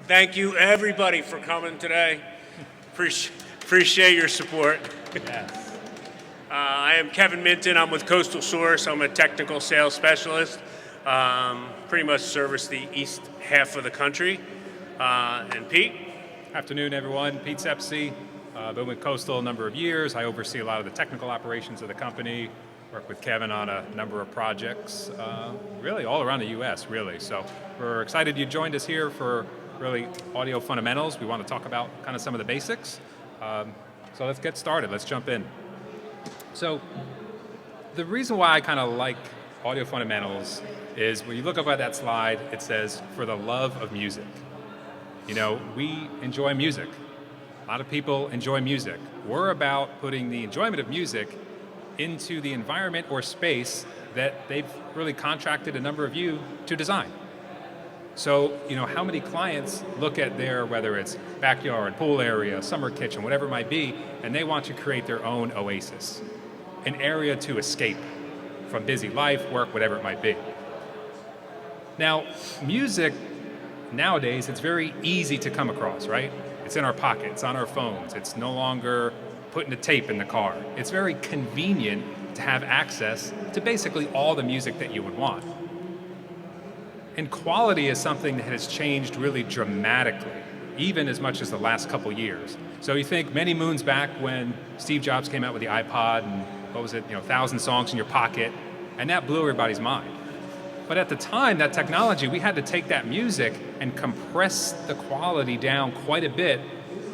Thank you, everybody, for coming today. Appreciate your support. Yes. I am Kevin Minton. I'm with Coastal Source. I'm a technical sales specialist. Pretty much service the east half of the country. And Pete? Afternoon, everyone. Pete Sepesi. Been with Coastal a number of years. I oversee a lot of the technical operations of the company. Work with Kevin on a number of projects, really all around the U.S., really. So we're excited you joined us here for really audio fundamentals. We want to talk about kind of some of the basics. So let's get started. Let's jump in. So the reason why I kind of like audio fundamentals is when you look up at that slide, it says, for the love of music. You know, we enjoy music. A lot of people enjoy music. We're about putting the enjoyment of music into the environment or space that they've really contracted a number of you to design. So, you know, how many clients look at their, whether it's backyard, pool area, summer kitchen, whatever it might be, and they want to create their own oasis, an area to escape from busy life, work, whatever it might be. Now, music, nowadays, it's very easy to come across, right? It's in our pockets, on our phones. It's no longer putting a tape in the car. It's very convenient to have access to basically all the music that you would want. And quality is something that has changed really dramatically, even as much as the last couple years. So you think many moons back when Steve Jobs came out with the iPod and what was it, 1,000 songs in your pocket, and that blew everybody's mind. But at the time, that technology, we had to take that music and compress the quality down quite a bit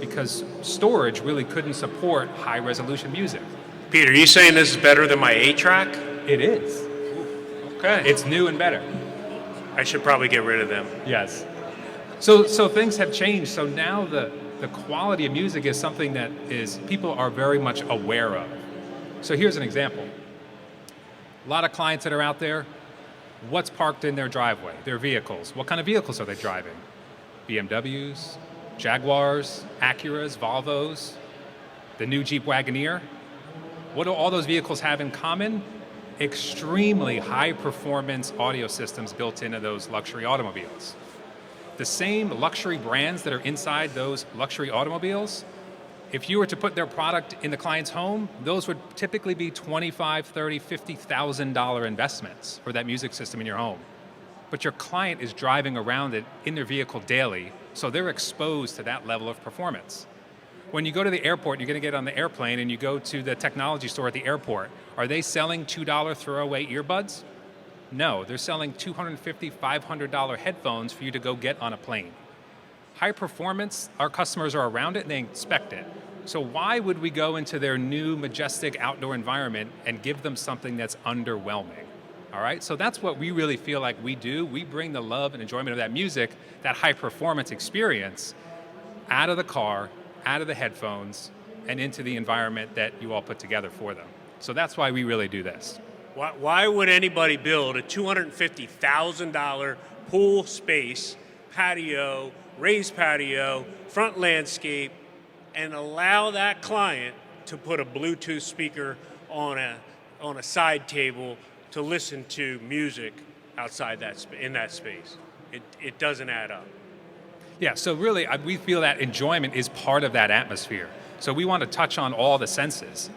because storage really couldn't support high resolution music. Pete, are you saying this is better than my 8-track? It is. Okay. It's new and better. I should probably get rid of them. Yes. So things have changed. So now the quality of music is something that is people are very much aware of. So here's an example. A lot of clients that are out there, what's parked in their driveway, their vehicles? What kind of vehicles are they driving? BMWs, Jaguars, Acuras, Volvos, the new Jeep Wagoneer. What do all those vehicles have in common? Extremely high performance audio systems built into those luxury automobiles. The same luxury brands that are inside those luxury automobiles, if you were to put their product in the client's home, those would typically be $25,000, $30,000, $50,000 investments for that music system in your home. But your client is driving around it in their vehicle daily, so they're exposed to that level of performance. When you go to the airport, you're going to get on the airplane and you go to the technology store at the airport. Are they selling $2 throwaway earbuds? No, they're selling $250, $500 headphones for you to go get on a plane. High performance, our customers are around it and they expect it. So why would we go into their new majestic outdoor environment and give them something that's underwhelming? All right, so that's what we really feel like we do. We bring the love and enjoyment of that music, that high performance experience, out of the car, out of the headphones, and into the environment that you all put together for them. So that's why we really do this. Why would anybody build a $250,000 pool space, patio, raised patio, front landscape, and allow that client to put a Bluetooth speaker on a side table to listen to music outside in that space? It doesn't add up. Yeah, so really we feel that enjoyment is part of that atmosphere. So we want to touch on all the senses.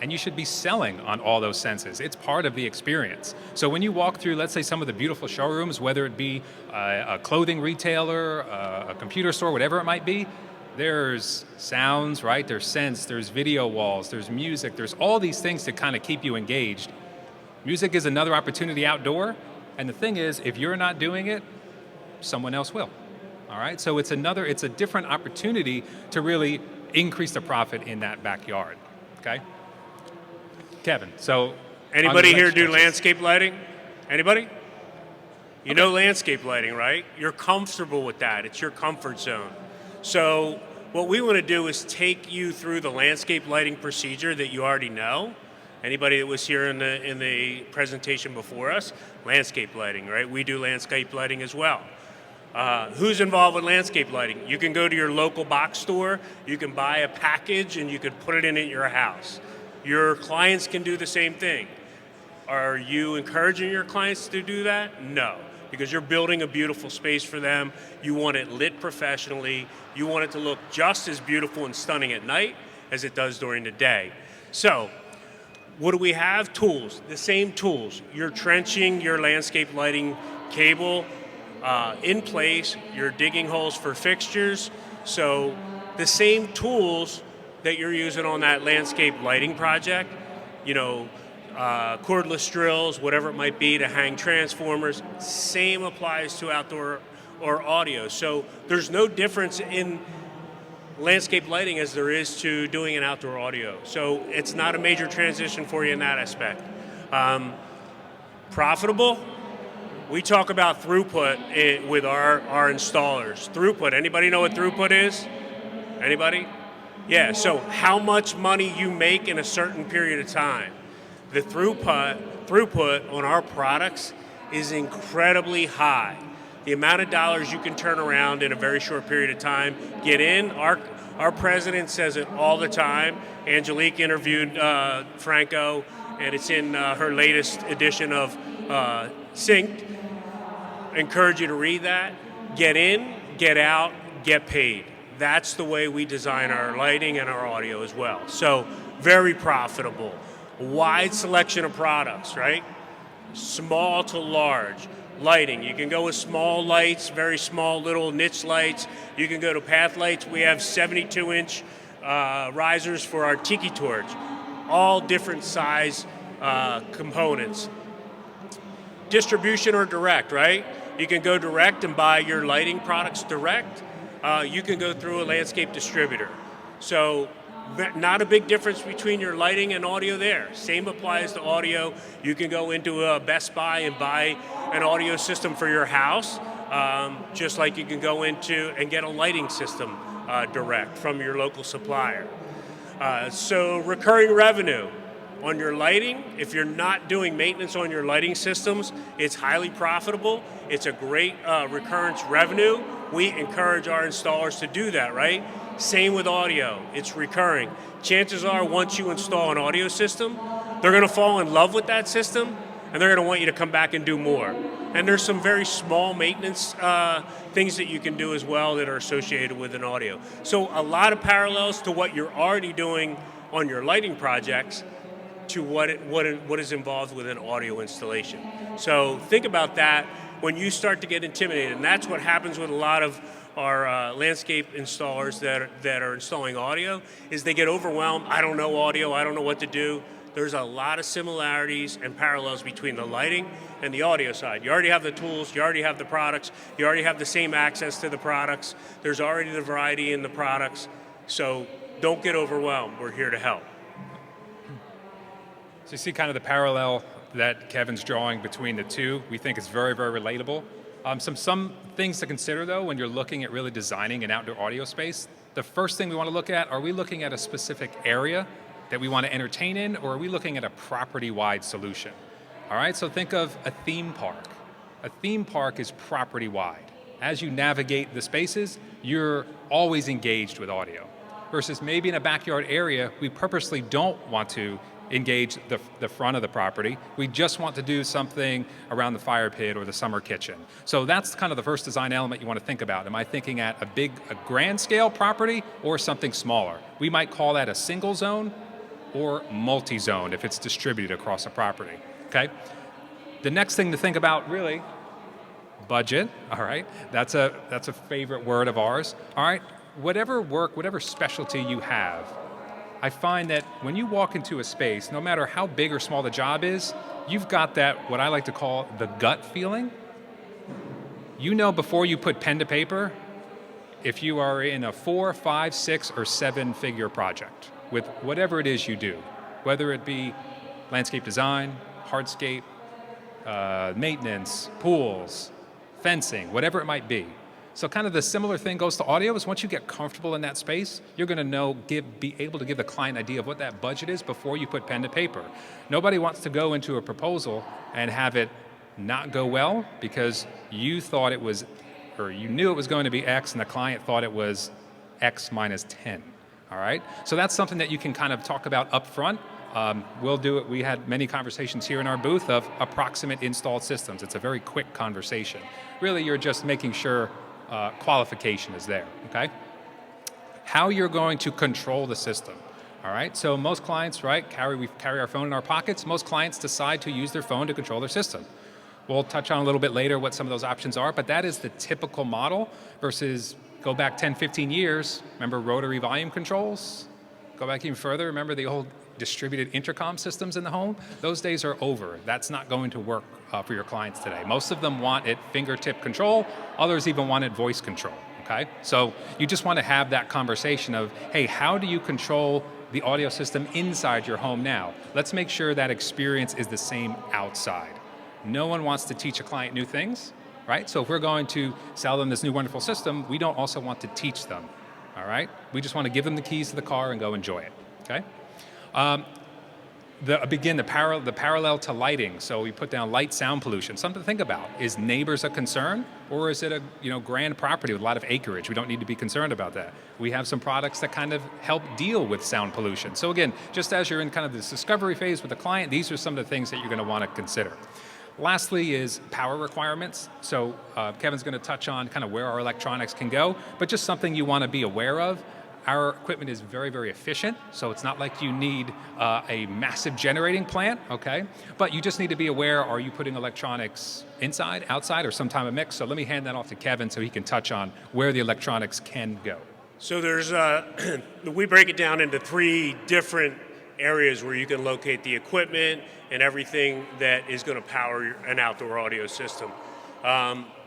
And you should be selling on all those senses. It's part of the experience. So when you walk through, let's say, some of the beautiful showrooms, whether it be a clothing retailer, a computer store, whatever it might be, there's sounds, right? There's scents, there's video walls, there's music, there's all these things to kind of keep you engaged. Music is another opportunity outdoor, and the thing is, if you're not doing it, someone else will. All right, so it's a different opportunity to really increase the profit in that backyard, okay? Kevin, so... Anybody here do landscape lighting? Anybody? You know landscape lighting, right? You're comfortable with that. It's your comfort zone. So what we want to do is take you through the landscape lighting procedure that you already know. Anybody that was here in the presentation before us, landscape lighting, right? We do landscape lighting as well. Who's involved with landscape lighting? You can go to your local box store, you can buy a package, and you can put it in at your house. Your clients can do the same thing. Are you encouraging your clients to do that? No, because you're building a beautiful space for them. You want it lit professionally. You want it to look just as beautiful and stunning at night as it does during the day. So, what do we have? Tools, the same tools. You're trenching your landscape lighting cable in place. You're digging holes for fixtures. So the same tools that you're using on that landscape lighting project, cordless drills, whatever it might be to hang transformers, same applies to outdoor or audio. So there's no difference in landscape lighting as there is to doing an outdoor audio. So it's not a major transition for you in that aspect. Profitable, we talk about throughput with our installers. Throughput, anybody know what throughput is? Anybody? Yeah, so how much money you make in a certain period of time. The throughput on our products is incredibly high. The amount of dollars you can turn around in a very short period of time, get in. Our president says it all the time. Angelique interviewed Franco, and it's in her latest edition of SYNKD. Encourage you to read that. Get in, get out, get paid. That's the way we design our lighting and our audio as well. So very profitable. Wide selection of products, right? Small to large. Lighting, you can go with small lights, very small little niche lights. You can go to path lights. We have 72-inch risers for our tiki torch. All different size components. Distribution or direct, right? You can go direct and buy your lighting products direct. You can go through a landscape distributor. So not a big difference between your lighting and audio there. Same applies to audio. You can go into a Best Buy and buy an audio system for your house, just like you can go into and get a lighting system direct from your local supplier. So recurring revenue on your lighting, if you're not doing maintenance on your lighting systems, it's highly profitable. It's a great recurrence revenue. We encourage our installers to do that, right? Same with audio, it's recurring. Chances are once you install an audio system, they're gonna fall in love with that system and they're gonna want you to come back and do more. And there's some very small maintenance things that you can do as well that are associated with an audio. So a lot of parallels to what you're already doing on your lighting projects to what is involved with an audio installation. So think about that when you start to get intimidated, and that's what happens with a lot of our landscape installers that are installing audio, is they get overwhelmed. I don't know audio, I don't know what to do. There's a lot of similarities and parallels between the lighting and the audio side. You already have the tools, you already have the products, you already have the same access to the products. There's already the variety in the products. So don't get overwhelmed, we're here to help. So you see kind of the parallel that Kevin's drawing between the two. We think it's very, very relatable. Some things to consider though when you're looking at really designing an outdoor audio space. The first thing we want to look at, are we looking at a specific area that we want to entertain in, or are we looking at a property-wide solution? All right, so think of a theme park. A theme park is property-wide. As you navigate the spaces, you're always engaged with audio. Versus maybe in a backyard area, we purposely don't want to engage the front of the property. We just want to do something around the fire pit or the summer kitchen. So that's kind of the first design element you want to think about. Am I thinking at a grand scale property or something smaller? We might call that a single zone or multi-zone if it's distributed across a property, okay? The next thing to think about really, budget, all right? That's a favorite word of ours, all right? Whatever specialty you have, I find that when you walk into a space, no matter how big or small the job is, you've got that, what I like to call the gut feeling. You know before you put pen to paper, if you are in a 4, 5, 6, or 7-figure project with whatever it is you do, whether it be landscape design, hardscape, maintenance, pools, fencing, whatever it might be. So kind of the similar thing goes to audio, is once you get comfortable in that space, you're going to be able to give the client an idea of what that budget is before you put pen to paper. Nobody wants to go into a proposal and have it not go well because you thought it was, or you knew it was going to be X and the client thought it was X minus 10, all right? So that's something that you can kind of talk about up front. We'll do it. We had many conversations here in our booth of approximate installed systems. It's a very quick conversation. Really, you're just making sure qualification is there, okay? How you're going to control the system. All right, so most clients, right, we carry our phone in our pockets. Most clients decide to use their phone to control their system. We'll touch on a little bit later what some of those options are, but that is the typical model versus go back 10, 15 years. Remember rotary volume controls? Go back even further, remember the old distributed intercom systems in the home? Those days are over. That's not going to work for your clients today. Most of them want it fingertip control. Others even want it voice control, okay? So you just want to have that conversation of, hey, how do you control the audio system inside your home now? Let's make sure that experience is the same outside. No one wants to teach a client new things, right? So if we're going to sell them this new wonderful system, we don't also want to teach them, all right? We just want to give them the keys to the car and go enjoy it, okay? The parallel to lighting. So we put down light sound pollution. Something to think about. Is neighbors a concern, or is it a grand property with a lot of acreage? We don't need to be concerned about that. We have some products that kind of help deal with sound pollution. So again, just as you're in kind of this discovery phase with the client, these are some of the things that you're going to want to consider. Lastly is power requirements. So Kevin's going to touch on kind of where our electronics can go, but just something you want to be aware of. Our equipment is very, very efficient, so it's not like you need a massive generating plant, okay? But you just need to be aware, are you putting electronics inside, outside, or sometime a mix? So let me hand that off to Kevin so he can touch on where the electronics can go. So there's, we break it down into 3 different areas where you can locate the equipment and everything that is going to power an outdoor audio system.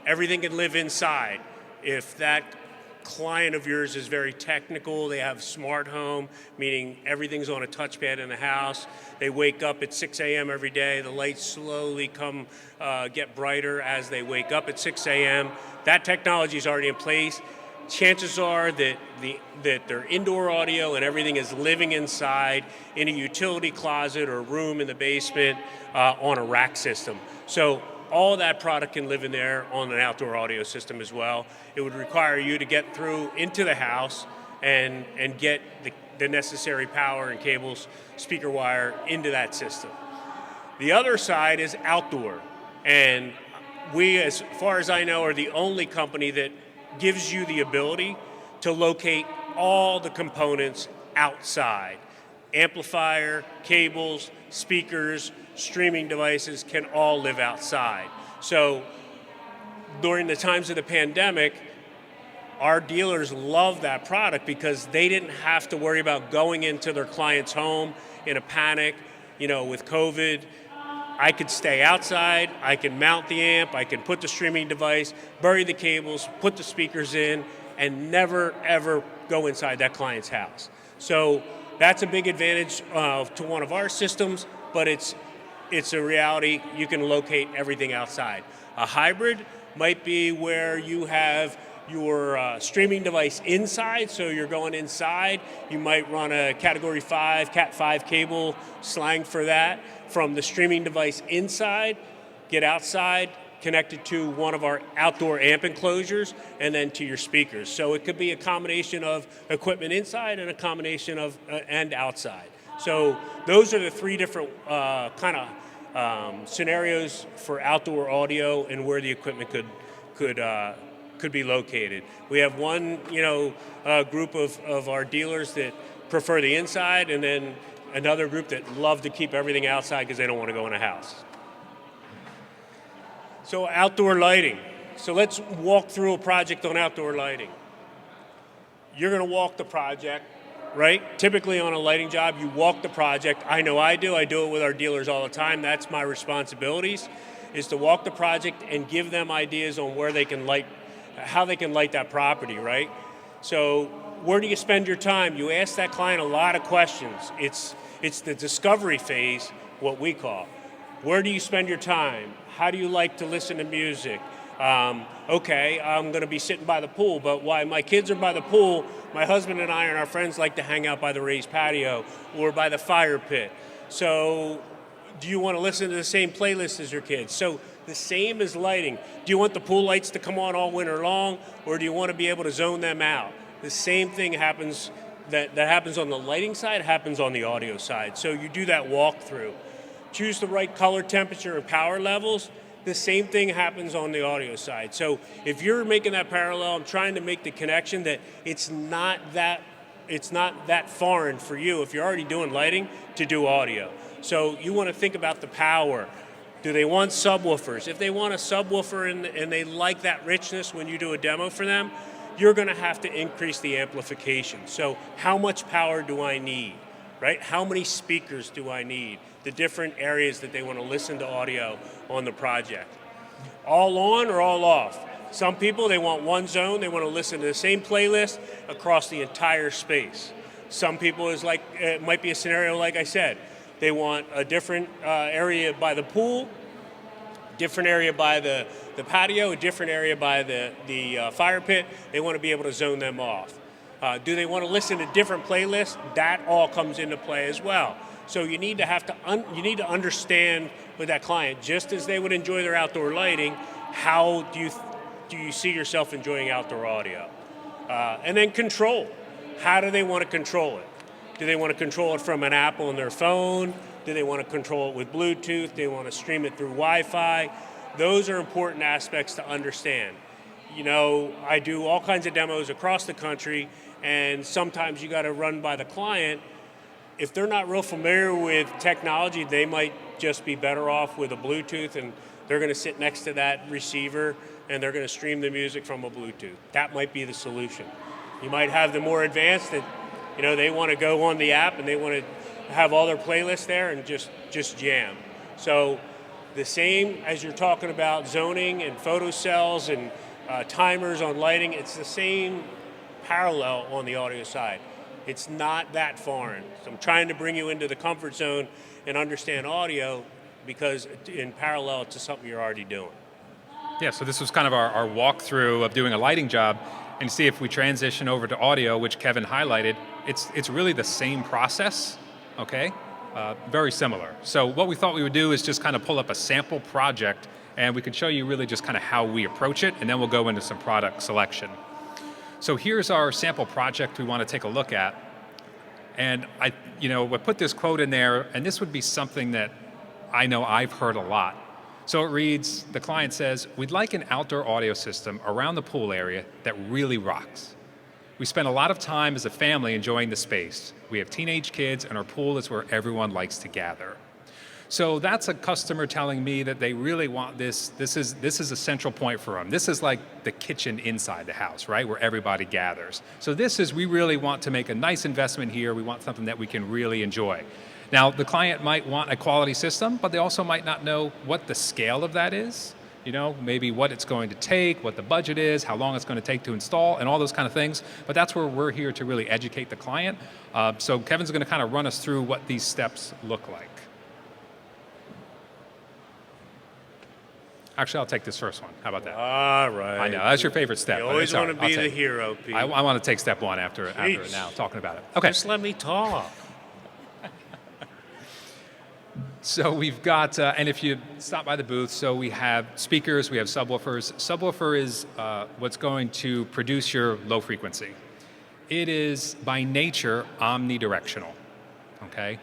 Everything can live inside. If that client of yours is very technical, they have smart home, meaning everything's on a touchpad in the house, they wake up at 6 a.m. every day, the lights slowly get brighter as they wake up at 6 a.m. That technology is already in place. Chances are that their indoor audio and everything is living inside in a utility closet or room in the basement on a rack system. So all that product can live in there on an outdoor audio system as well. It would require you to get through into the house and get the necessary power and cables, speaker wire into that system. The other side is outdoor, and we, as far as I know, are the only company that gives you the ability to locate all the components outside. Amplifier, cables, speakers, streaming devices can all live outside. So during the times of the pandemic, our dealers love that product because they didn't have to worry about going into their client's home in a panic. With COVID, I could stay outside, I can mount the amp, I can put the streaming device, bury the cables, put the speakers in, and never ever go inside that client's house. So that's a big advantage to one of our systems, but it's a reality. You can locate everything outside. A hybrid might be where you have your streaming device inside, so you're going inside. You might run a Category 5, Cat 5 cable, slang for that, from the streaming device inside, get outside, connected to one of our outdoor amp enclosures, and then to your speakers. So it could be a combination of equipment inside and a combination of and outside. So those are the 3 different scenarios for outdoor audio and where the equipment could be located. We have one group of our dealers that prefer the inside, and then another group that love to keep everything outside because they don't want to go in a house. So outdoor lighting. So let's walk through a project on outdoor lighting. You're going to walk the project, right? Typically on a lighting job, you walk the project. I know I do it with our dealers all the time. That's my responsibilities, is to walk the project and give them ideas on where they can light, how they can light that property, right? So where do you spend your time? You ask that client a lot of questions. It's the discovery phase, what we call. Where do you spend your time? How do you like to listen to music? Okay, I'm going to be sitting by the pool, but while my kids are by the pool, my husband and I and our friends like to hang out by the raised patio or by the fire pit. So do you want to listen to the same playlist as your kids? So the same as lighting. Do you want the pool lights to come on all winter long, or do you want to be able to zone them out? The same thing happens that happens on the lighting side happens on the audio side. So you do that walkthrough. Choose the right color temperature and power levels. The same thing happens on the audio side. So if you're making that parallel, I'm trying to make the connection that it's not that foreign for you if you're already doing lighting to do audio. So you want to think about the power. Do they want subwoofers? If they want a subwoofer and they like that richness when you do a demo for them, you're going to have to increase the amplification. So how much power do I need, right? How many speakers do I need? The different areas that they want to listen to audio on the project. All on or all off? Some people, they want one zone, they want to listen to the same playlist across the entire space. Some people, it might be a scenario like I said. They want a different area by the pool, different area by the patio, a different area by the fire pit. They want to be able to zone them off. Do they want to listen to different playlists? That all comes into play as well. So you need to understand with that client, just as they would enjoy their outdoor lighting, how do you see yourself enjoying outdoor audio? And then control. How do they want to control it? Do they want to control it from an app on their phone? Do they want to control it with Bluetooth? Do they want to stream it through Wi-Fi? Those are important aspects to understand. You know, I do all kinds of demos across the country, and sometimes you got to run by the client. If they're not real familiar with technology, they might just be better off with a Bluetooth, and they're going to sit next to that receiver and they're going to stream the music from a Bluetooth. That might be the solution. You might have the more advanced that, you know, they want to go on the app and they want to have all their playlists there and just jam. So the same as you're talking about zoning and photo cells and timers on lighting, it's the same parallel on the audio side. It's not that foreign. So I'm trying to bring you into the comfort zone and understand audio because in parallel to something you're already doing. Yeah, so this was kind of our walkthrough of doing a lighting job, and see if we transition over to audio, which Kevin highlighted, it's really the same process, okay? Very similar. So what we thought we would do is just kind of pull up a sample project, and we can show you really just kind of how we approach it, and then we'll go into some product selection. So here's our sample project we want to take a look at. And we put this quote in there, and this would be something that I know I've heard a lot. So it reads, the client says, "We'd like an outdoor audio system around the pool area that really rocks. We spend a lot of time as a family enjoying the space. We have teenage kids, and our pool is where everyone likes to gather." So that's a customer telling me that they really want this. This is a central point for them. This is like the kitchen inside the house, right, where everybody gathers. So we really want to make a nice investment here. We want something that we can really enjoy. Now, the client might want a quality system, but they also might not know what the scale of that is, maybe what it's going to take, what the budget is, how long it's going to take to install, and all those kind of things. But that's where we're here to really educate the client. So Kevin's going to kind of run us through what these steps look like. Actually, I'll take this first one. How about that? All right. I know, that's your favorite step. You always want to be the hero, Pete. I want to take step one after now, talking about it. Okay. Just let me talk. So we've got, and if you stop by the booth, so we have speakers, we have subwoofers. Subwoofer is what's going to produce your low frequency. It is by nature omnidirectional, okay?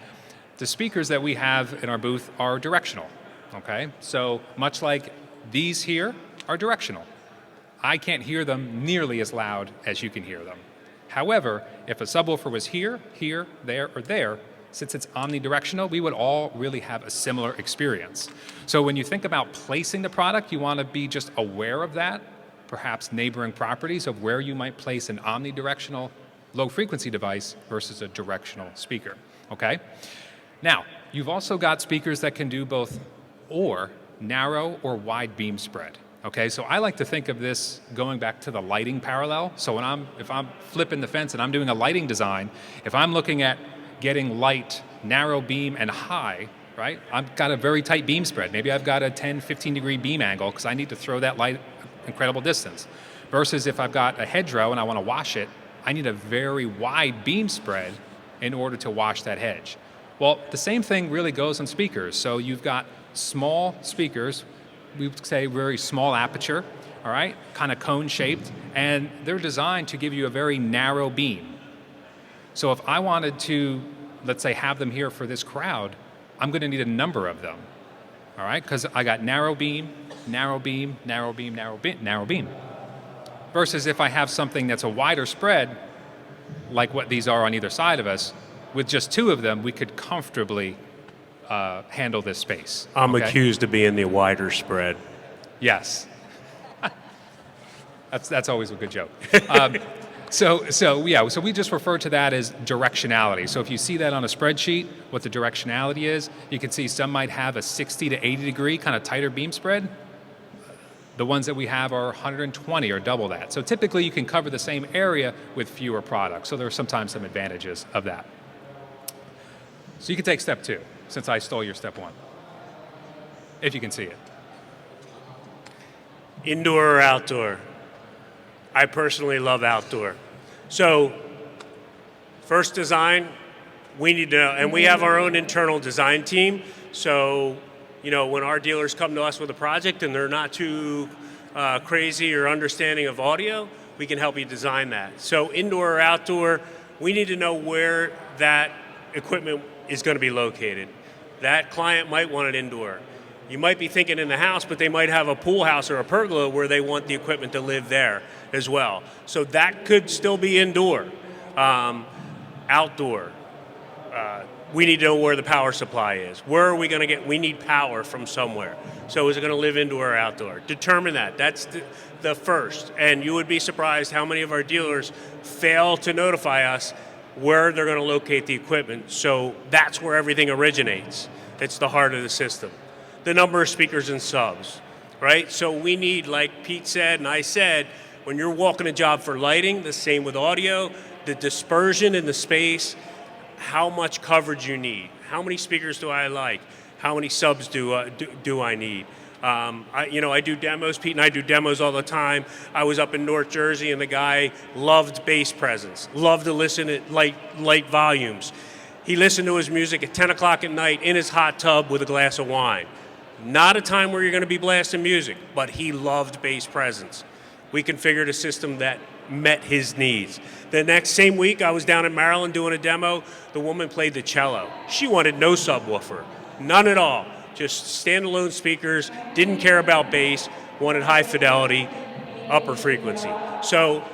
The speakers that we have in our booth are directional, okay? So much like these here are directional. I can't hear them nearly as loud as you can hear them. However, if a subwoofer was here, there, or there, since it's omnidirectional, we would all really have a similar experience. So when you think about placing the product, you want to be just aware of that, perhaps neighboring properties of where you might place an omnidirectional low frequency device versus a directional speaker, okay? Now, you've also got speakers that can do both or narrow or wide beam spread. Okay, so I like to think of this going back to the lighting parallel. So if I'm flipping the fence and I'm doing a lighting design, if I'm looking at getting light, narrow beam, and high, right? I've got a very tight beam spread. Maybe I've got a 10, 15 degree beam angle because I need to throw that light incredible distance. Versus if I've got a hedgerow and I want to wash it, I need a very wide beam spread in order to wash that hedge. Well, the same thing really goes on speakers. So you've got small speakers, we would say very small aperture, all right, kind of cone shaped, and they're designed to give you a very narrow beam. So if I wanted to, let's say, have them here for this crowd, I'm going to need a number of them, all right? Because I got narrow beam, narrow beam, narrow beam, narrow beam, narrow beam. Versus if I have something that's a wider spread, like what these are on either side of us, with just two of them, we could comfortably handle this space. I'm okay? accused of being the wider spread. Yes. That's always a good joke. So we just refer to that as directionality. So if you see that on a spreadsheet, what the directionality is, you can see some might have a 60 to 80 degree kind of tighter beam spread. The ones that we have are 120 or double that. So typically you can cover the same area with fewer products. So there are sometimes some advantages of that. So you can take step 2, since I stole your step 1, if you can see it. Indoor or outdoor? I personally love outdoor. So first design, we need to know, and we have our own internal design team. So, when our dealers come to us with a project and they're not too crazy or understanding of audio, we can help you design that. So indoor or outdoor, we need to know where that equipment is going to be located. That client might want it indoor. You might be thinking in the house, but they might have a pool house or a pergola where they want the equipment to live there as well. So that could still be indoor. Outdoor, we need to know where the power supply is. Where are we going to get? We need power from somewhere. So is it going to live indoor or outdoor? Determine that. That's the first. And you would be surprised how many of our dealers fail to notify us where they're going to locate the equipment. So that's where everything originates. It's the heart of the system. The number of speakers and subs, right? So we need, like Pete said and I said, when you're walking a job for lighting, the same with audio, the dispersion in the space, how much coverage you need. How many speakers do I like? How many subs do I need? I do demos. Pete and I do demos all the time. I was up in North Jersey and the guy loved bass presence, loved to listen at light volumes. He listened to his music at 10 o'clock at night in his hot tub with a glass of wine. Not a time where you're going to be blasting music, but he loved bass presence. We configured a system that met his needs. The same week, I was down in Maryland doing a demo. The woman played the cello. She wanted no subwoofer, none at all. Just standalone speakers, didn't care about bass, wanted high fidelity, upper frequency. So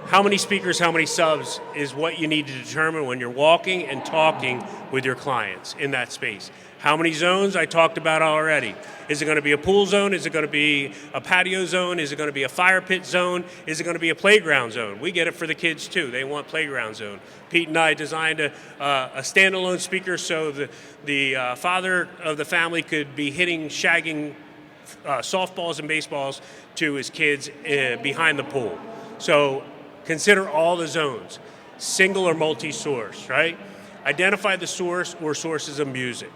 how many speakers, how many subs is what you need to determine when you're walking and talking with your clients in that space. How many zones? I talked about already. Is it going to be a pool zone? Is it going to be a patio zone? Is it going to be a fire pit zone? Is it going to be a playground zone? We get it for the kids too. They want playground zone. Pete and I designed a standalone speaker so the father of the family could be shagging softballs and baseballs to his kids behind the pool. So consider all the zones, single or multi-source, right? Identify the source or sources of music.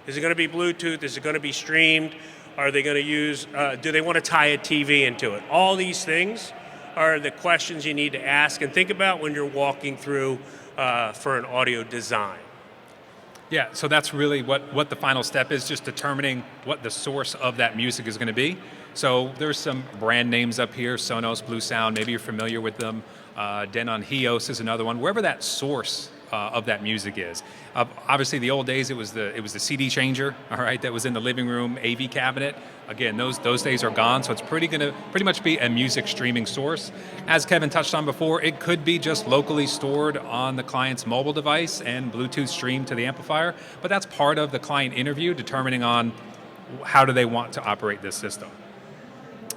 Is it going to be Bluetooth? Is it going to be streamed? Are they going to use, do they want to tie a TV into it? All these things are the questions you need to ask and think about when you're walking through for an audio design. Yeah, so that's really what the final step is, just determining what the source of that music is going to be. So there's some brand names up here, Sonos, Blue Sound, maybe you're familiar with them. Denon Hios is another one, wherever that source of that music is. Obviously, the old days, it was the CD changer, all right, that was in the living room AV cabinet. Again, those days are gone, so it's pretty much be a music streaming source. As Kevin touched on before, it could be just locally stored on the client's mobile device and Bluetooth streamed to the amplifier, but that's part of the client interview, determining on how do they want to operate this system.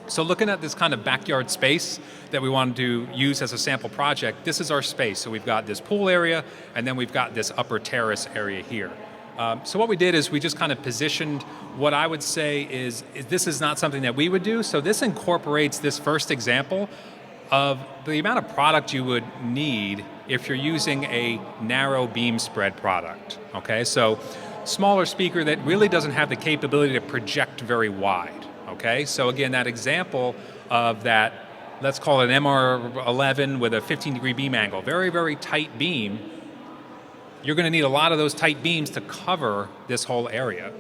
So looking at this kind of backyard space that we wanted to use as a sample project, this is our space. So we've got this pool area, and then we've got this upper terrace area here. So what we did is we just kind of positioned what I would say is this is not something that we would do. So this incorporates this first example of the amount of product you would need if you're using a narrow beam spread product. Okay, so smaller speaker that really doesn't have the capability to project very wide. Okay, so again, that example of that, let's call it an MR11 with a 15-degree beam angle, very, very tight beam, you're going to need a lot of those tight beams to cover this whole area.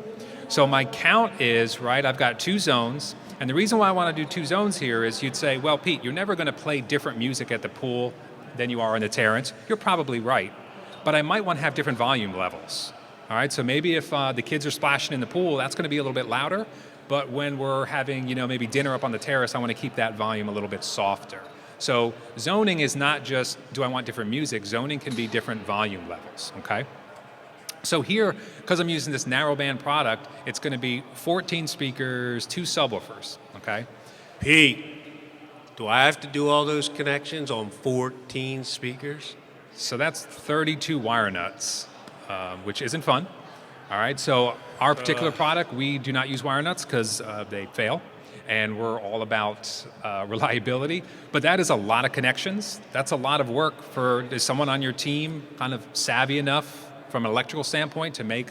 So my count is, right, I've got 2 zones, and the reason why I want to do 2 zones here is you'd say, well, Pete, you're never going to play different music at the pool than you are in the terrace. You're probably right. but I might want to have different volume levels. All right, so maybe if the kids are splashing in the pool, that's going to be a little bit louder, but when we're having, maybe dinner up on the terrace, I want to keep that volume a little bit softer. So zoning is not just, do I want different music? Zoning can be different volume levels, okay? So here, because I'm using this narrowband product, it's going to be 14 speakers, 2 subwoofers, okay? Pete, do I have to do all those connections on 14 speakers? So that's 32 wire nuts, which isn't fun. All right, so our particular product, we do not use wire nuts because they fail, and we're all about reliability. But that is a lot of connections. That's a lot of work is someone on your team kind of savvy enough from an electrical standpoint to make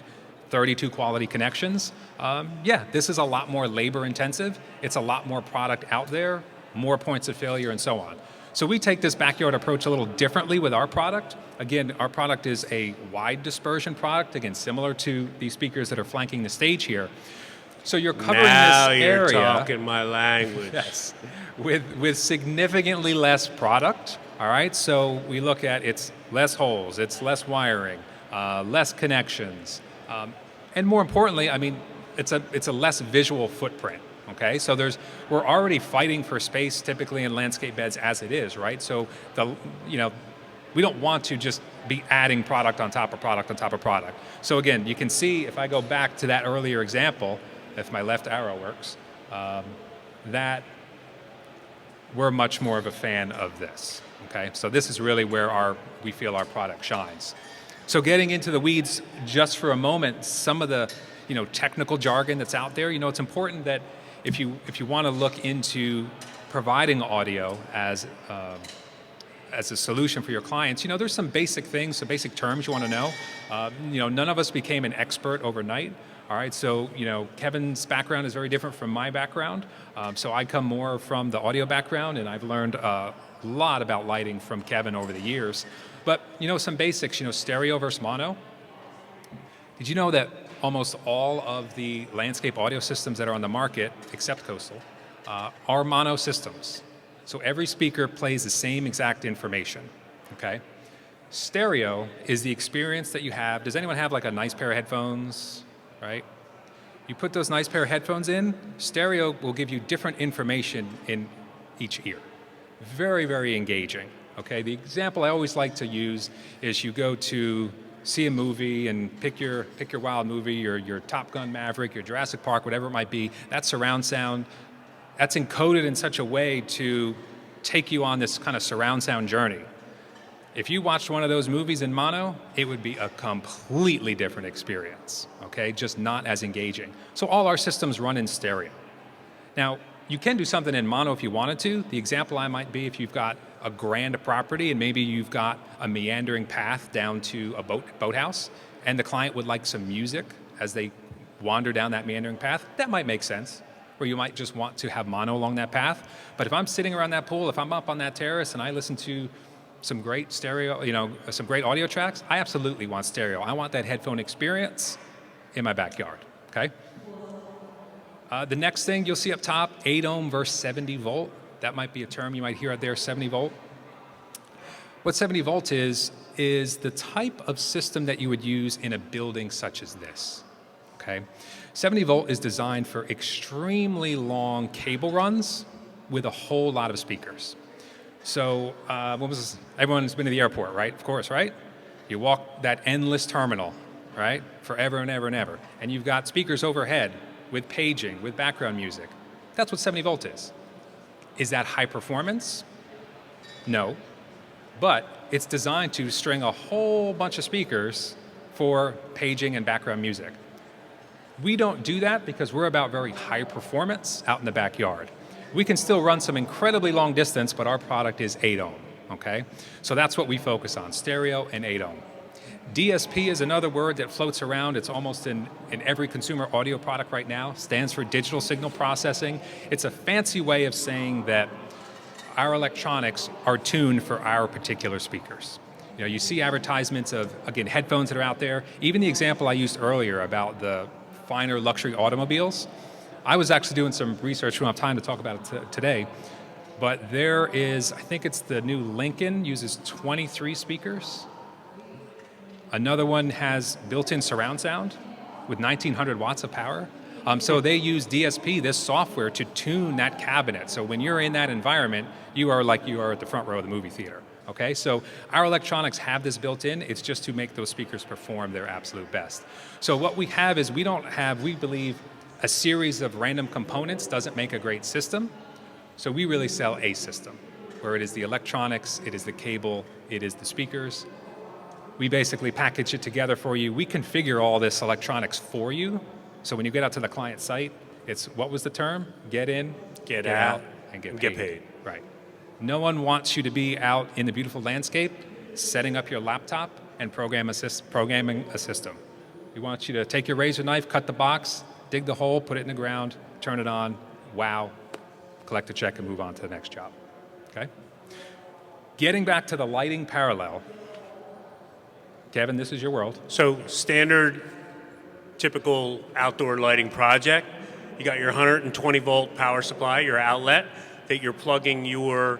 32 quality connections? Yeah, this is a lot more labor intensive. It's a lot more product out there, more points of failure, and so on. So we take this backyard approach a little differently with our product. Again, our product is a wide dispersion product, again, similar to these speakers that are flanking the stage here. So you're covering now this you're area talking my language. yes, with significantly less product, all right? So we look at it's less holes, it's less wiring, less connections, and more importantly, I mean, it's a less visual footprint. Okay, so we're already fighting for space typically in landscape beds as it is, right? So we don't want to just be adding product on top of product on top of product. So again, you can see if I go back to that earlier example, if my left arrow works, that we're much more of a fan of this. Okay, so this is really where we feel our product shines. So getting into the weeds just for a moment, some of the technical jargon that's out there, it's important that if you want to look into providing audio as a solution for your clients, there's some basic things, some basic terms you want to know. None of us became an expert overnight. All right, so Kevin's background is very different from my background. So I come more from the audio background, and I've learned a lot about lighting from Kevin over the years. But some basics, stereo versus mono. Did you know that almost all of the landscape audio systems that are on the market, except Coastal, are mono systems? So every speaker plays the same exact information, okay? Stereo is the experience that you have. Does anyone have like a nice pair of headphones, right? You put those nice pair of headphones in, stereo will give you different information in each ear. Very, very engaging, okay? The example I always like to use is you go to see a movie and pick your wild movie, your Top Gun Maverick, your Jurassic Park, whatever it might be, that surround sound, that's encoded in such a way to take you on this kind of surround sound journey. If you watched one of those movies in mono, it would be a completely different experience, okay? Just not as engaging. So all our systems run in stereo. Now, you can do something in mono if you wanted to. The example I might be if you've got a grand property and maybe you've got a meandering path down to a boathouse and the client would like some music as they wander down that meandering path, that might make sense. Or you might just want to have mono along that path. But if I'm sitting around that pool, if I'm up on that terrace and I listen to some great stereo, some great audio tracks, I absolutely want stereo. I want that headphone experience in my backyard, okay? The next thing you'll see up top, 8 ohm versus 70 volt. That might be a term you might hear out there, 70 volt. What 70 volt is the type of system that you would use in a building such as this, okay? 70 volt is designed for extremely long cable runs with a whole lot of speakers. So everyone's been to the airport, right? Of course, right? You walk that endless terminal, right? Forever and ever and ever. And you've got speakers overhead with paging, with background music. That's what 70 volt is. Is that high performance? No. But it's designed to string a whole bunch of speakers for paging and background music. We don't do that because we're about very high performance out in the backyard. We can still run some incredibly long distance, but our product is 8 ohm, okay? So that's what we focus on, stereo and 8 ohm. DSP is another word that floats around. It's almost in every consumer audio product right now. Stands for digital signal processing. It's a fancy way of saying that our electronics are tuned for our particular speakers. You see advertisements of, again, headphones that are out there. Even the example I used earlier about the finer luxury automobiles. I was actually doing some research. We don't have time to talk about it today. But there is, I think it's the new Lincoln, uses 23 speakers. Another one has built-in surround sound with 1900 watts of power. So they use DSP, this software, to tune that cabinet. So when you're in that environment, you are like you are at the front row of the movie theater. Okay, so our electronics have this built in. It's just to make those speakers perform their absolute best. So what we have is we believe a series of random components doesn't make a great system. So we really sell a system, where it is the electronics, it is the cable, it is the speakers. We basically package it together for you. We configure all this electronics for you. So when you get out to the client site, it's, what was the term? Get in, Get out, and get get paid. paid. Right. No one wants you to be out in the beautiful landscape, setting up your laptop and programming a system. We want you to take your razor knife, cut the box, dig the hole, put it in the ground, turn it on, wow, collect a check and move on to the next job, okay? Getting back to the lighting parallel, Kevin, this is your world. So standard, typical outdoor lighting project, you got your 120 volt power supply, your outlet that you're plugging your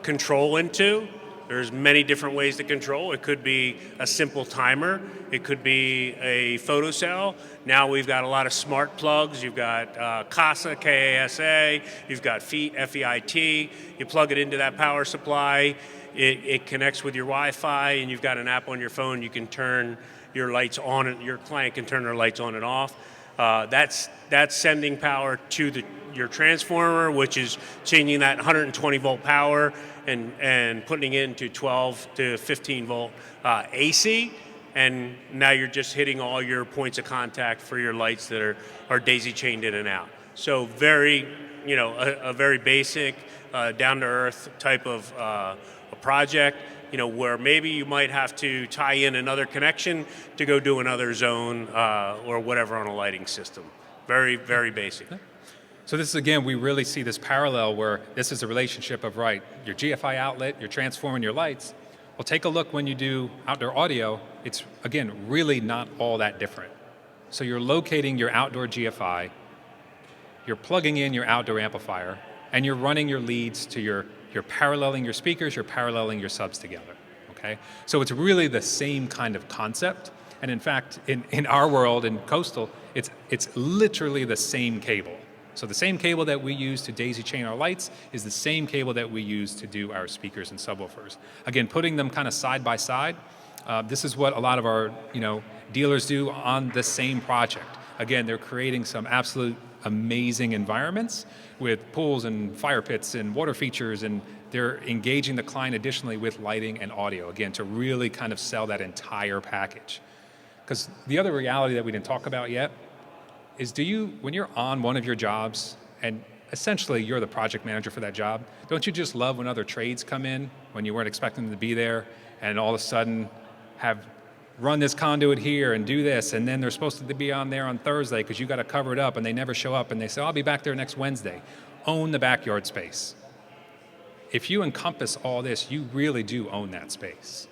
control into. There's many different ways to control. It could be a simple timer. It could be a photocell. Now we've got a lot of smart plugs. You've got CASA, K-A-S-A. You've got FEIT, F-E-I-T. You plug it into that power supply. It connects with your Wi-Fi, and you've got an app on your phone. You can turn your lights on, and your client can turn their lights on and off. That's sending power to your transformer, which is changing that 120 volt power and putting it into 12 to 15 volt AC. And now you're just hitting all your points of contact for your lights that are daisy chained in and out. So very, a very basic, down to earth type of a project, where maybe you might have to tie in another connection to go do another zone or whatever on a lighting system. Very, very basic. So this is, again, we really see this parallel where this is a relationship of, right, your GFI outlet, you're transforming your lights. Well, take a look when you do outdoor audio. It's, again, really not all that different. So you're locating your outdoor GFI, you're plugging in your outdoor amplifier, and you're running your leads to you're paralleling your speakers, you're paralleling your subs together, okay? So it's really the same kind of concept. And in fact, in our world, in Coastal, it's literally the same cable. So the same cable that we use to daisy chain our lights is the same cable that we use to do our speakers and subwoofers. Again, putting them kind of side by side, this is what a lot of our dealers do on the same project. Again, they're creating some absolute amazing environments with pools and fire pits and water features, and they're engaging the client additionally with lighting and audio, again, to really kind of sell that entire package. Because the other reality that we didn't talk about yet is when you're on one of your jobs, and essentially you're the project manager for that job, don't you just love when other trades come in when you weren't expecting them to be there, and all of a sudden have run this conduit here and do this, and then they're supposed to be on there on Thursday because you got to cover it up, and they never show up, and they say, I'll be back there next Wednesday. Own the backyard space. If you encompass all this, you really do own that space.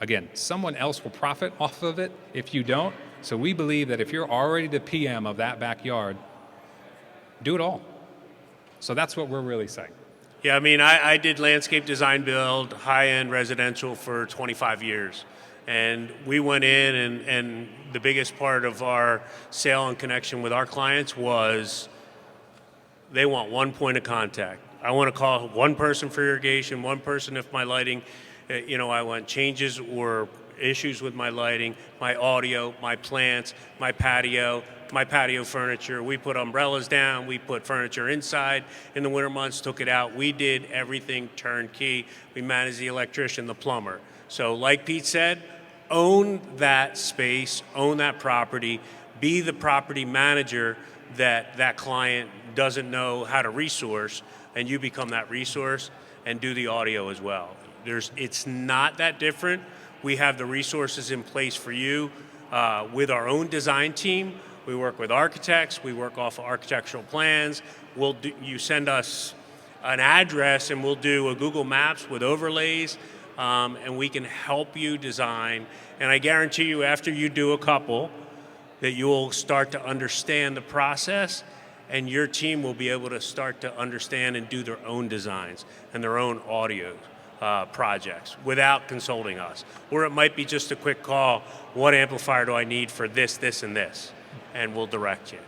Again, someone else will profit off of it if you don't. So we believe that if you're already the PM of that backyard, do it all. So that's what we're really saying. Yeah, I mean, I did landscape design build, high-end residential for 25 years. And we went in, and the biggest part of our sale and connection with our clients was they want one point of contact. I want to call one person for irrigation, one person if my lighting, I want changes or issues with my lighting, my audio, my plants, my patio furniture. We put umbrellas down, we put furniture inside in the winter months, took it out. We did everything turnkey. We managed the electrician, the plumber. So like Pete said, own that space, own that property, be the property manager that client doesn't know how to resource, and you become that resource and do the audio as well. It's not that different. We have the resources in place for you with our own design team. We work with architects. We work off of architectural plans. You send us an address, and we'll do a Google Maps with overlays, and we can help you design. And I guarantee you, after you do a couple, that you will start to understand the process, and your team will be able to start to understand and do their own designs and their own audio. projects without consulting us. Or it might be just a quick call, what amplifier do I need for this, this, and this? And we'll direct you.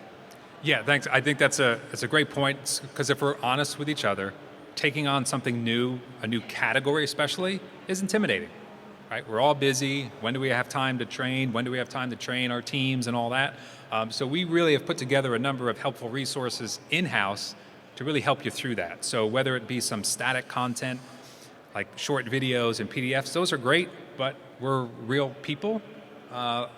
Yeah, thanks. I think that's a great point, because if we're honest with each other, taking on something new, a new category especially, is intimidating, right? We're all busy. When do we have time to train? When do we have time to train our teams and all that? So we really have put together a number of helpful resources in-house to really help you through that. So whether it be some static content, like short videos and PDFs, those are great, but we're real people. On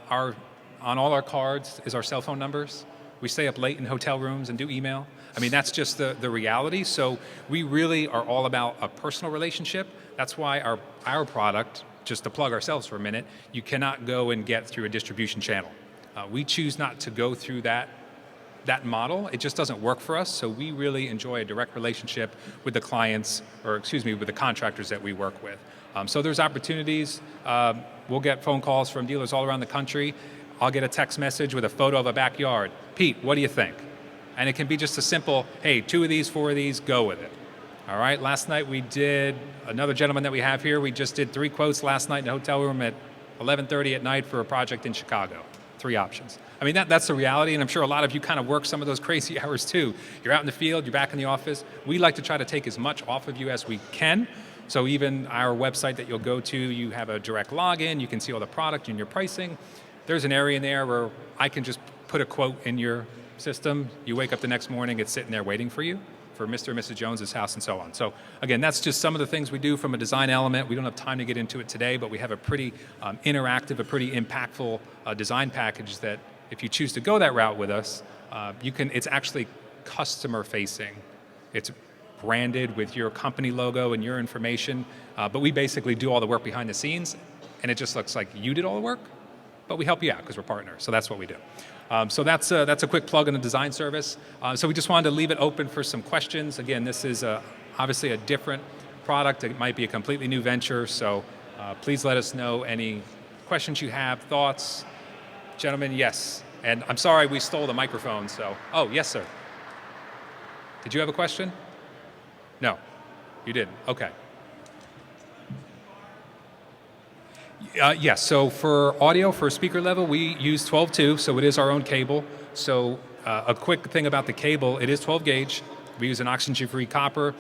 all our cards is our cell phone numbers. We stay up late in hotel rooms and do email. I mean, that's just the reality. So we really are all about a personal relationship. That's why our product, just to plug ourselves for a minute, you cannot go and get through a distribution channel. We choose not to go through that model. It just doesn't work for us. So we really enjoy a direct relationship with the clients, or excuse me, with the contractors that we work with. So there's opportunities. We'll get phone calls from dealers all around the country. I'll get a text message with a photo of a backyard. Pete, what do you think? And it can be just a simple, hey, 2 of these, 4 of these, go with it. All right, last night we did, another gentleman that we have here, we just did 3 quotes last night in a hotel room at 11:30 at night for a project in Chicago. 3 options. I mean, that's the reality, and I'm sure a lot of you kind of work some of those crazy hours too. You're out in the field, you're back in the office. We like to try to take as much off of you as we can. So even our website that you'll go to, you have a direct login, you can see all the product and your pricing. There's an area in there where I can just put a quote in your system. You wake up the next morning, it's sitting there waiting for you for Mr. and Mrs. Jones's house and so on. So again, that's just some of the things we do from a design element. We don't have time to get into it today, but we have a pretty interactive, a pretty impactful design package that if you choose to go that route with us, it's actually customer facing. It's branded with your company logo and your information, but we basically do all the work behind the scenes, and it just looks like you did all the work, but we help you out because we're partners, so that's what we do. So that's a quick plug in the design service. So we just wanted to leave it open for some questions. Again, this is obviously a different product. It might be a completely new venture, so please let us know any questions you have, thoughts. Gentlemen, yes. And I'm sorry we stole the microphone, so. Oh, yes, sir. Did you have a question? No, you didn't. Okay. Yes, so for audio, for speaker level, we use 12.2, so it is our own cable. So a quick thing about the cable, it is 12 gauge. We use an oxygen-free copper.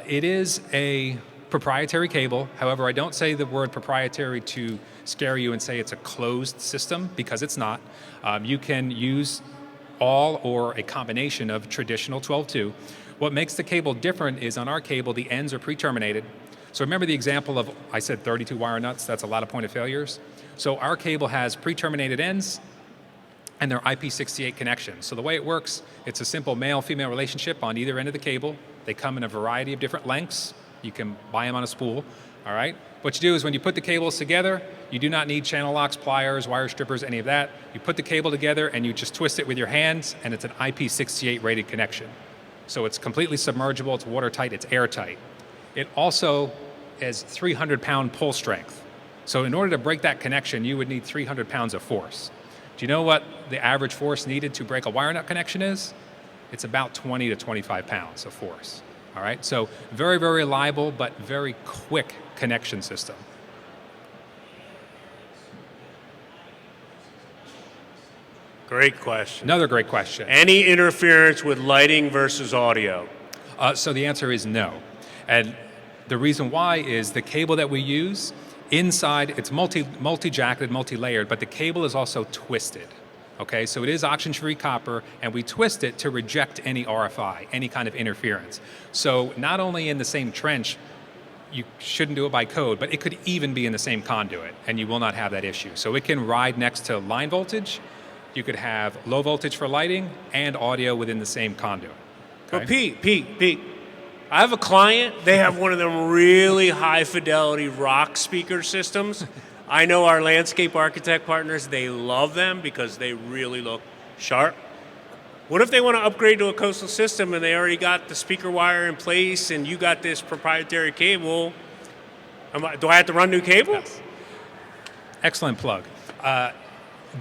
It is a proprietary cable. However, I don't say the word proprietary to scare you and say it's a closed system, because it's not. You can use all or a combination of traditional 12.2. What makes the cable different is on our cable, the ends are pre-terminated. So remember the example of, I said 32 wire nuts, that's a lot of point of failures. So our cable has pre-terminated ends and they're IP68 connections. So the way it works, it's a simple male-female relationship on either end of the cable. They come in a variety of different lengths. You can buy them on a spool, all right? What you do is when you put the cables together, you do not need channel locks, pliers, wire strippers, any of that. You put the cable together and you just twist it with your hands, and it's an IP68 rated connection. So it's completely submergible, it's watertight, it's airtight. It also has 300-pound pull strength. So in order to break that connection, you would need 300 pounds of force. Do you know what the average force needed to break a wire nut connection is? It's about 20 to 25 pounds of force. All right, so very, very reliable, but very quick connection system. Great question. Another great question. Any interference with lighting versus audio? So the answer is no. And the reason why is the cable that we use, inside it's multi-jacketed, multi-layered, but the cable is also twisted. Okay, so it is oxygen-free copper, and we twist it to reject any RFI, any kind of interference. So not only in the same trench, you shouldn't do it by code, but it could even be in the same conduit, and you will not have that issue. So it can ride next to line voltage. You could have low voltage for lighting and audio within the same conduit. Okay? But Pete, I have a client, they have one of them really high fidelity rock speaker systems. I know our landscape architect partners, they love them because they really look sharp. What if they want to upgrade to a coastal system and they already got the speaker wire in place and you got this proprietary cable? Do I have to run new cable? Yes. Excellent plug.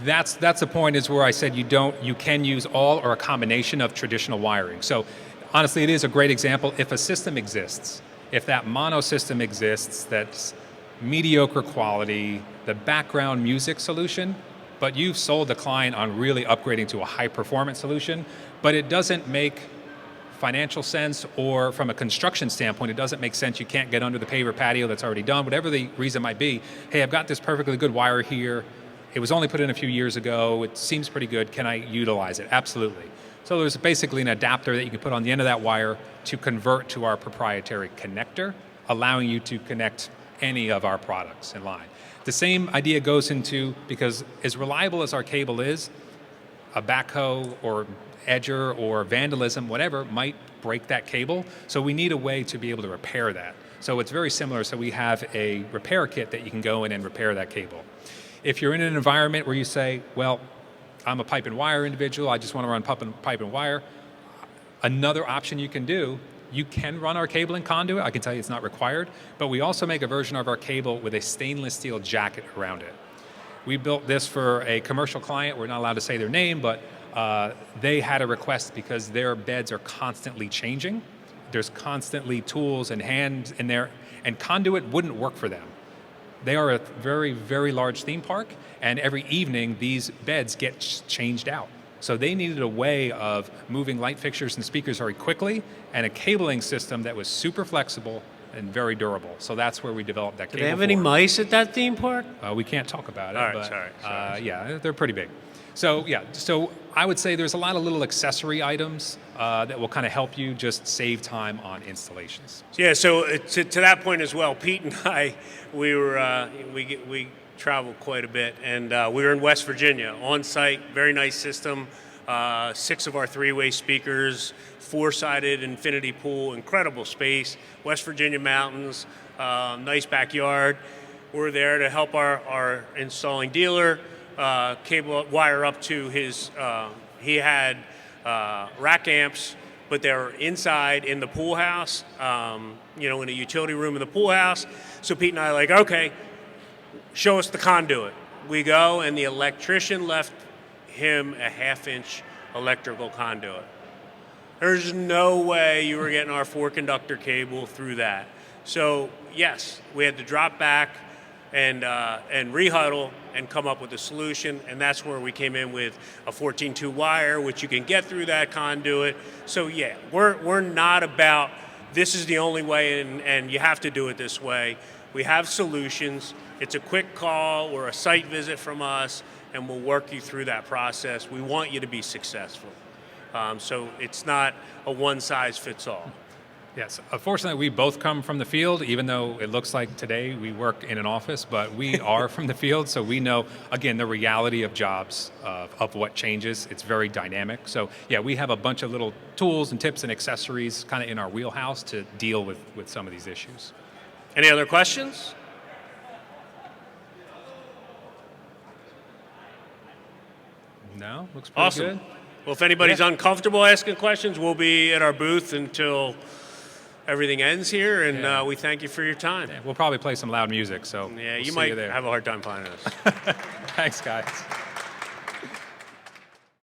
That's the point, is where I said you can use all or a combination of traditional wiring. So honestly, it is a great example. If a system exists if that mono system exists, that's mediocre quality, the background music solution, but you've sold the client on really upgrading to a high performance solution, but it doesn't make financial sense, or from a construction standpoint, it doesn't make sense, you can't get under the paver patio that's already done, whatever the reason might be. Hey, I've got this perfectly good wire here, it was only put in a few years ago, it seems pretty good, can I utilize it? Absolutely. So there's basically an adapter that you can put on the end of that wire to convert to our proprietary connector, allowing you to connect any of our products in line. The same idea goes into, because as reliable as our cable is, a backhoe or edger or vandalism, whatever, might break that cable. So we need a way to be able to repair that. So it's very similar. So we have a repair kit that you can go in and repair that cable. If you're in an environment where you say, well, I'm a pipe and wire individual, I just want to run pipe and wire, another option you can do, you can run our cable in conduit. I can tell you it's not required, but we also make a version of our cable with a stainless steel jacket around it. We built this for a commercial client. We're not allowed to say their name, but they had a request because their beds are constantly changing. There's constantly tools and hands in there, and conduit wouldn't work for them. They are a very, very large theme park, and every evening these beds get changed out. So they needed a way of moving light fixtures and speakers very quickly, and a cabling system that was super flexible and very durable. So that's where we developed that cable. Do they have any mice at that theme park? We can't talk about it. All right, but, sorry. yeah, they're pretty big. So yeah, so I would say there's a lot of little accessory items that will kind of help you just save time on installations. Yeah, so to that point as well, Pete and I, we traveled quite a bit, and we were in West Virginia, on site, very nice system, 6 of our 3-way speakers, 4-sided infinity pool, incredible space, West Virginia mountains, nice backyard. We're there to help our installing dealer cable wire up to his, he had rack amps, but they were inside in the pool house, in a utility room in the pool house. So Pete and I are like, okay, show us the conduit. We go, and the electrician left him a 1/2-inch electrical conduit. There's no way you were getting our 4-conductor cable through that. So yes, we had to drop back and rehuddle and come up with a solution, and that's where we came in with a 14-2 wire, which you can get through that conduit. So yeah, we're not about this is the only way and you have to do it this way. We have solutions. It's a quick call or a site visit from us, and we'll work you through that process. We want you to be successful. So it's not a one-size-fits-all. Yes, unfortunately, we both come from the field, even though it looks like today we work in an office, but we are from the field, so we know, again, the reality of jobs, of what changes. It's very dynamic. So yeah, we have a bunch of little tools and tips and accessories kind of in our wheelhouse to deal with some of these issues. Any other questions? No, looks pretty Awesome. good. Well, if anybody's uncomfortable asking questions, we'll be at our booth until everything ends here, and we thank you for your time. Yeah, we'll probably play some loud music, so Yeah, we'll you see might there. have a hard time finding us. Thanks, guys.